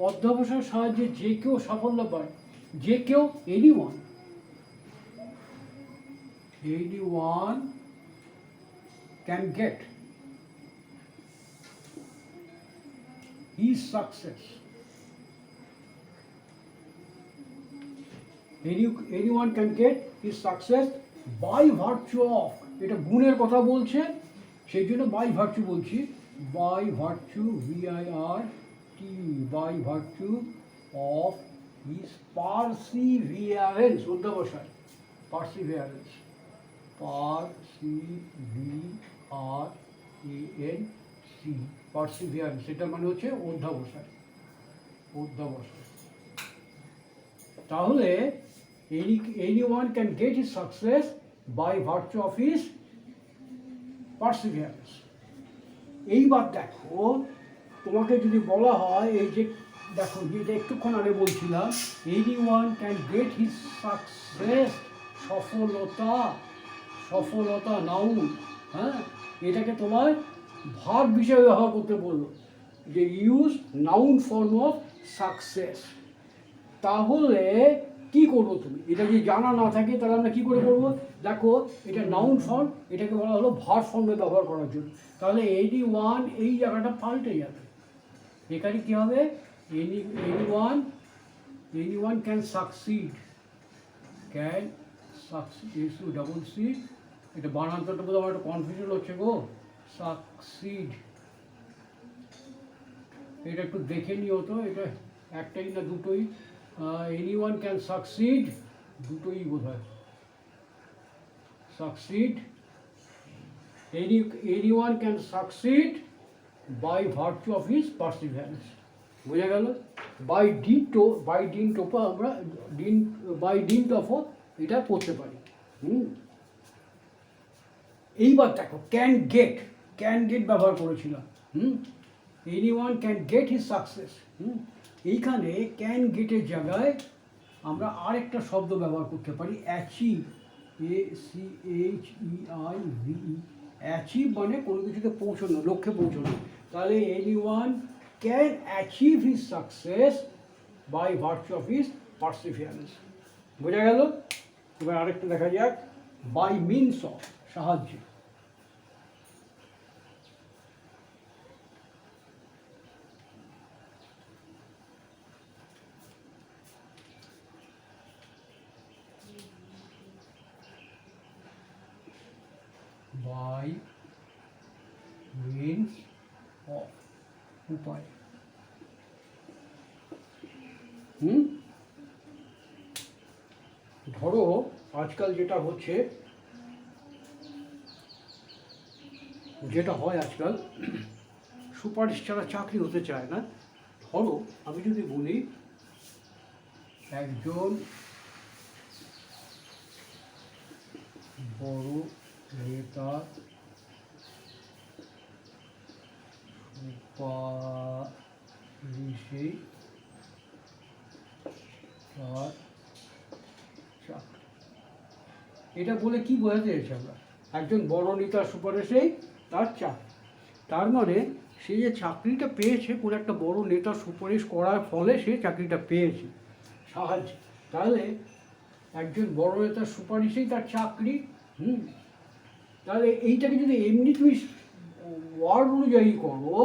অধ্যবসায়ের সাহায্যে যে কেউ সাফল্য পায়, যে কেউ, anyone can get his success. Anyone can get his success by virtue of, এটা গুণের কথা বলছে সেই জন্য বাই ভার্চু বলছি, by virtue VIRT, by virtue of his perseverance, অধ্যবসায়, পারসিভিয়ারেন্স, পারসিভিয়ারেন্স, এটা মানে হচ্ছে অধ্যবসায়, অধ্যবসায়। তাহলে anyone can get his success by virtue of his perseverance. এইবার দেখো, তোমাকে যদি বলা হয়, এই যে দেখো যেটা একটুক্ষণ আগে বলছিলাম, anyone can get his success, সফলতা, সফলতা নাউন, হ্যাঁ, এটাকে তোমার ভার্ব হিসেবে ব্যবহার করতে বললো, যে use noun form of success. তাহলে কি করবো তুমি? এটা যদি জানা না থাকে তাহলে আমরা কী করে করবো? দেখো, এটা নাউন ফর্ম, এটাকে বলা হলো ভার্ব ফর্মে ব্যবহার করার জন্য। তাহলে anyone এই জায়গাটা পাল্টে যাবে, এখানে কী হবে? anyone can succeed, can succeed, double C, এটা বানান্তরটা বোধ আমার একটা কনফিউশন হচ্ছে গো, সাকসিড, এটা একটু দেখে নিও তো, এটা একটাই না দুটোই? anyone can succeed, দুটোই বোধ হয়, succeed, anyone can succeed by virtue of his perseverance, বোঝা গেল? বাই ডিন্ট ওপর আমরা বাই ডিন্ট অফ এটা করতে পারি। এইবার দেখো, ক্যান গেট ব্যবহার করেছিলাম, anyone can get his success, এইখানে ক্যান গেটের জায়গায় আমরা আরেকটা শব্দ ব্যবহার করতে পারি, অ্যাচিভ, ACHEIVE, অ্যাচিভ মানে কোনো কিছুতে পৌঁছানো, লক্ষ্যে পৌঁছানো। তাহলে anyone can achieve his success by virtue of his perseverance, বোঝা গেল? এবার আরেকটা দেখা যাক, বাই মিনস অফ, সাহায্যে, বাই মিনস অফ, উপায়। ধরো আজকাল যেটা হচ্ছে, যেটা হয় আজকাল, সুপারিশ ছাড়া চাকরি হতে চায় না। ধরো আমি যদি বলি, একজন বড় নেতা সুপারিশে তার চাকরি, এটা বলে কি বোঝাতে চাইছি আমরা? একজন বড় নেতার সুপারিশেই তার চাকরি, তার মানে সে যে চাকরিটা পেয়েছে কোনো একটা বড় নেতার সুপারিশ করার ফলে সে চাকরিটা পেয়েছে সাহায্যে। তাহলে একজন বড় নেতার সুপারিশেই তার চাকরি। তাহলে এইটাকে যদি এমনি তুমি ওয়ার্ড অনুযায়ী করো,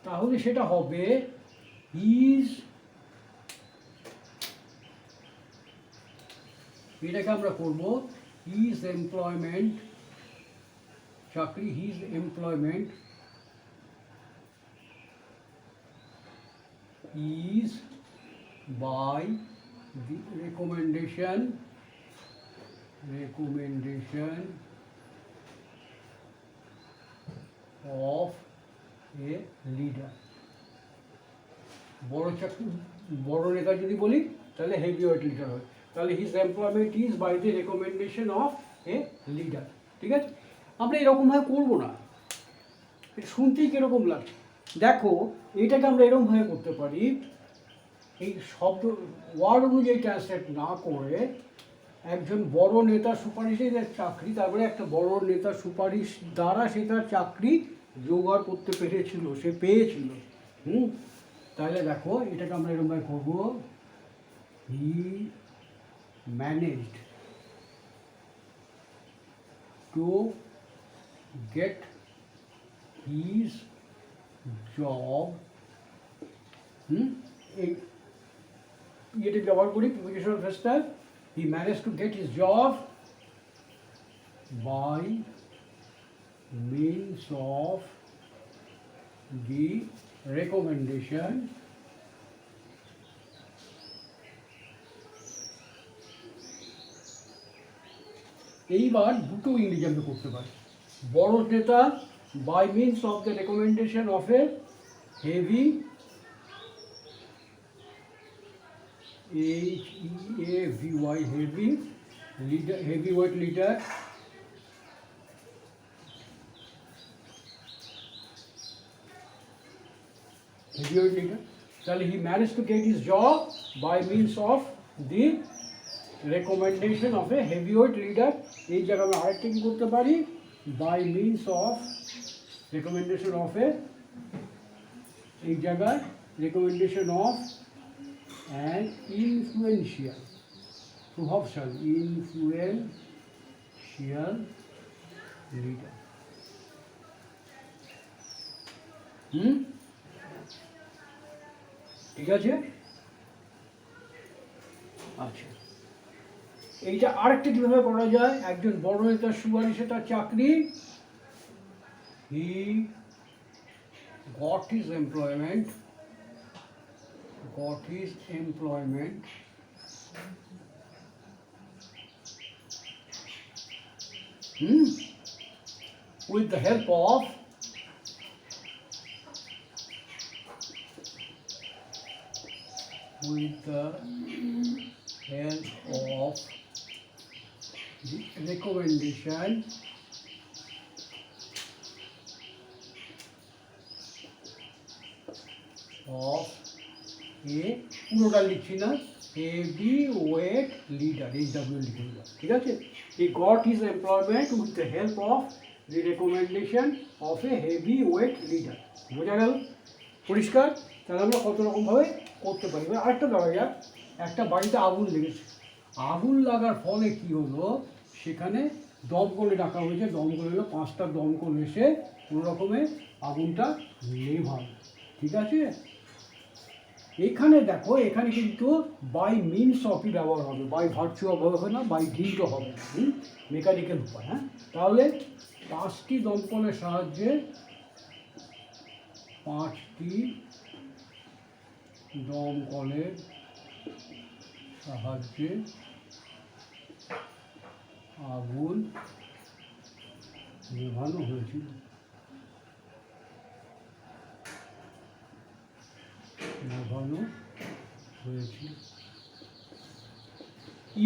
তাহলে সেটা হবে হিজ, এটাকে আমরা করবো হিজ এমপ্লয়মেন্ট, চাকরি, his employment is by the recommendation of a leader. বড় নেতা যদি বলি তাহলে হেভিওয়েট লিডার হয়, তাহলে his employment is by the recommendation of a leader. ঠিক আছে, আমরা এরকমভাবে করবো না, এটা শুনতেই কীরকম লাগছে। দেখো, এইটাকে আমরা এরকমভাবে করতে পারি, এই শব্দ ওয়ার্ড অনুযায়ী ট্রান্সলেট না করে, একজন বড় নেতার সুপারিশে তার চাকরি, তারপরে একটা বড় নেতার সুপারিশ দ্বারা সে তার চাকরি জোগাড় করতে পেরেছিল, সে পেয়েছিল। তাহলে দেখো এটাকে আমরা এরকমভাবে করবো, he managed to get his job. এই ইয়েটি ব্যবহার করি প্রিপোজিশনাল ফ্রেজটা, he manage to get his job by means of the recommendation এইবার দুটো ইংরেজি আমরা করতে পারি। বড় নেতা by means of the recommendation of a heavy HEAVY heavy leader, heavyweight leader, heavyweight leader. তাহলে he managed to get his job by means of the recommendation of a heavyweight leader. এই জায়গায় আমরা আরেকটা কি করতে পারি, by means of recommendation of a, এই জায়গায় recommendation of an influential, প্রভাবশালী influential leader. ঠিক আছে? আচ্ছা, এইটা আরেকটা কিভাবে করা যায়, একজন বড় নেতার সুপারিশে তার চাকরি, he got his employment with the help of the recommendation of a, পুরোটা লিখছি না, heavyweight leader, HW লিখে দিলাম, ঠিক আছে? he got his employment with the help of the recommendation of a heavyweight leader. বোঝা গেল? পরিষ্কার? তাহলে আমরা কত রকমভাবে করতে পারি। আরেকটা ধরা যাক, একটা বাড়িতে আগুন লেগেছে, আগুন লাগার ফলে কি হলো, সেখানে দমকলে ডাকা হয়েছে, দমকল এলো, 5টা দমকল এসে কোনো রকমে আগুনটা নেভালো, ঠিক আছে? এখানে দেখো, এখানে কিন্তু বাই মিনস অফই ব্যবহার হবে, বাই ভার্চু হবে না, বাই ডিডও হবে না, মেকানিক্যাল উপায়। হ্যাঁ, তাহলে 5টি দমকলের সাহায্যে, 5টি দমকলের সাহায্যে আগুন নেভানো হয়েছিল।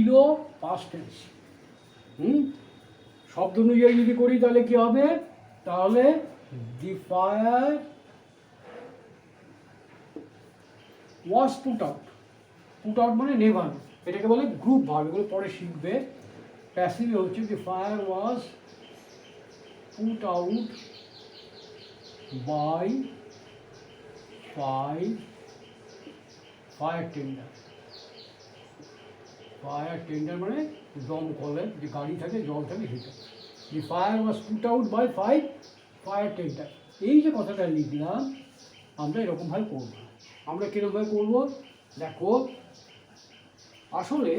Elo past tense. শব্দ অনুযায়ী যদি করি তাহলে কি হবে, তাহলে দি fire was put out. Put out মানে নেভানো, এটাকে বলে গ্রুপ ভার্ব, এগুলো পরে শিখবে। প্যাসিভ হচ্ছে the fire was put out by fire tender. Fire tender মানে দমকলের যে গাড়ি থাকে, জল থাকে, সেটা। The fire was put out by fire tender. এই যে কথাটা লিখলাম, আমরা এরকমভাবে করব। আমরা কীরকমভাবে করব দেখো, আসলে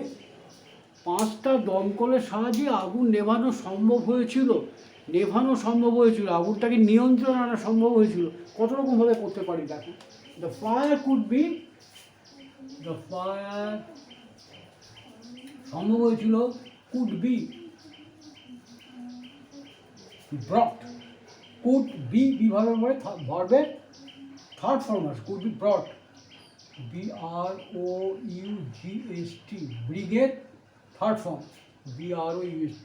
5টা দমকলের সাহায্যে আগুন নেভানো সম্ভব হয়েছিল, আগুনটাকে নিয়ন্ত্রণ আনা সম্ভব হয়েছিল। কত রকমভাবে করতে পারি দেখো। দ্য ফায়ার সম্ভব হয়েছিল, could be brought, could be ভার্বের থার্ড ফর্ম আছে, কুড বি ব্রট, BROUGHT, ব্রিগেড third form, BROUGHT।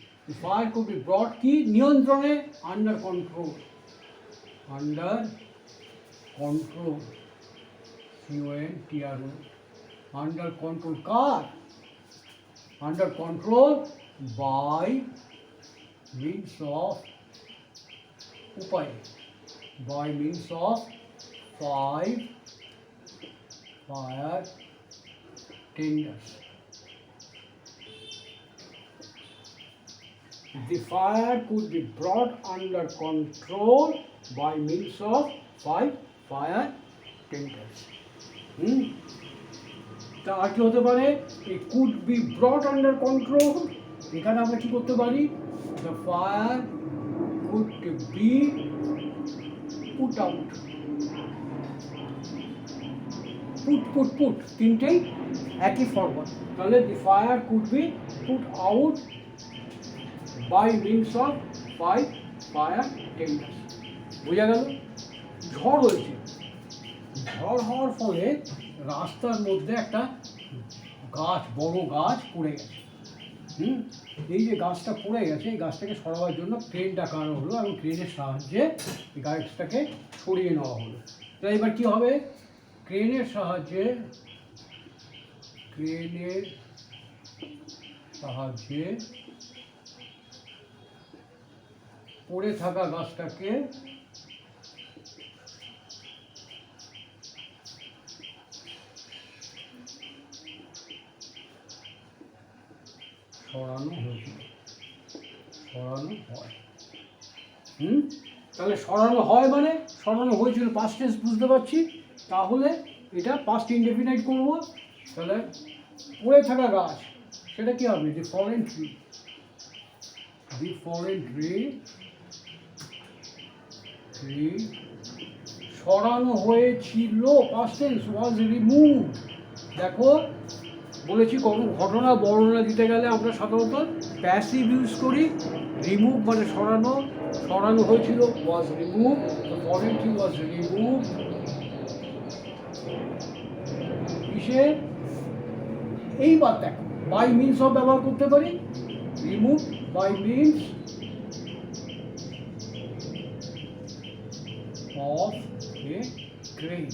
Fire could be brought কি নিয়ন্ত্রণে, under control, CONTROL, under control কার, under control by means of, উপায়, by means of 5 fire tenders. The fire could be brought under control by means of 5 fire tenders. তা আর কি হতে পারে? It could be brought under control. এখানে আমরা কি করতে পারি? The fire could be put out. Put তিনটেই একই ফরওয়ার্ড। তাহলে the fire could be put out by means of 5 fire tenders. বোঝা গেল? ঝড় হয়েছে, ঝড় হওয়ার ফলে রাস্তার মধ্যে একটা গাছ, বড় গাছ পড়ে গেছে। এই যে গাছটা পড়ে গেছে, এই গাছটাকে সরাবার জন্য ক্রেন ডাকানো হলো এবং ক্রেনের সাহায্যে এই গাছটাকে সরিয়ে নেওয়া হলো। তাই এবার কি হবে? ক্রেনের সাহায্যে পড়ে থাকা গাছটাকে সরানো হয়েছিল, সরানো হয়। তাহলে সরানো হয় মানে সরানো হয়েছিল পাস্ট টেন্স, বুঝতে পারছি। তাহলে এটা পাস্ট ইনডেফিনাইট করব। তাহলে পড়ে থাকা গাছ, সেটা কি হবে? দি ফলেন ট্রি, সরানো হয়েছিল, পাস্ট টেন্স, ওয়াজ রিমুভড। দেখো বলেছি কোনো ঘটনা বর্ণনা দিতে গেলে আমরা সাধারণত প্যাসিভ ইউজ করি। রিমুভ মানে সরানো, সরানো হয়েছিল, was remove, the fallen tree was remove. কিসে? এইবার দেখো বাই মিনস অফ ব্যবহার করতে পারি। Remove by means of a crane.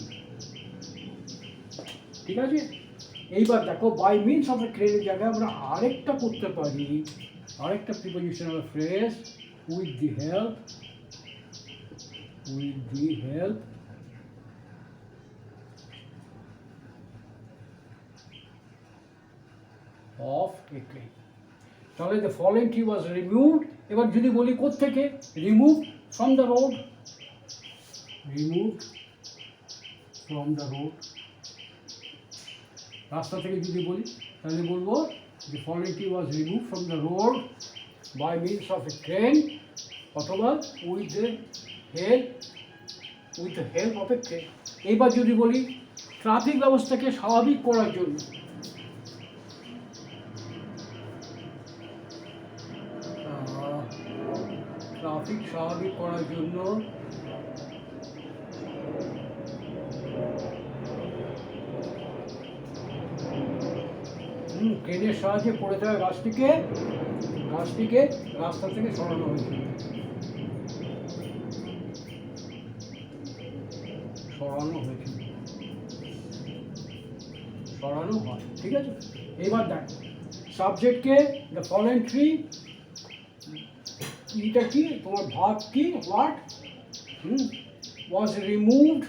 ঠিক আছে? এইবার দেখো বাই মিনস অফ এ ক্রেনের জায়গায় আমরা আরেকটা করতে পারি, আরেকটা prepositional phrase, with the help of a crane. তাহলে the fallen tree was removed. এবার যদি বলি কোত্থেকে? রিমুভ ফ্রম দ্য রোড, রাস্তা থেকে যদি বলি তাহলে বলবো the fallen tree was removed from the road by means of a crane অথবা with the help of a crane। এইবার যদি বলি ট্রাফিক ব্যবস্থাকে স্বাভাবিক করার জন্য, ট্রাফিক স্বাভাবিক করার জন্য ট্রেনের সাহায্যে পড়ে থাকা গাছটিকে রাস্তা থেকে সরানো হয়েছিল, সরানো হয়। ঠিক আছে? এবার দেখো সাবজেক্টকে দ্য ফলেন ট্রি, এটা কি তোমার ভাব কি? হোয়াট? Was removed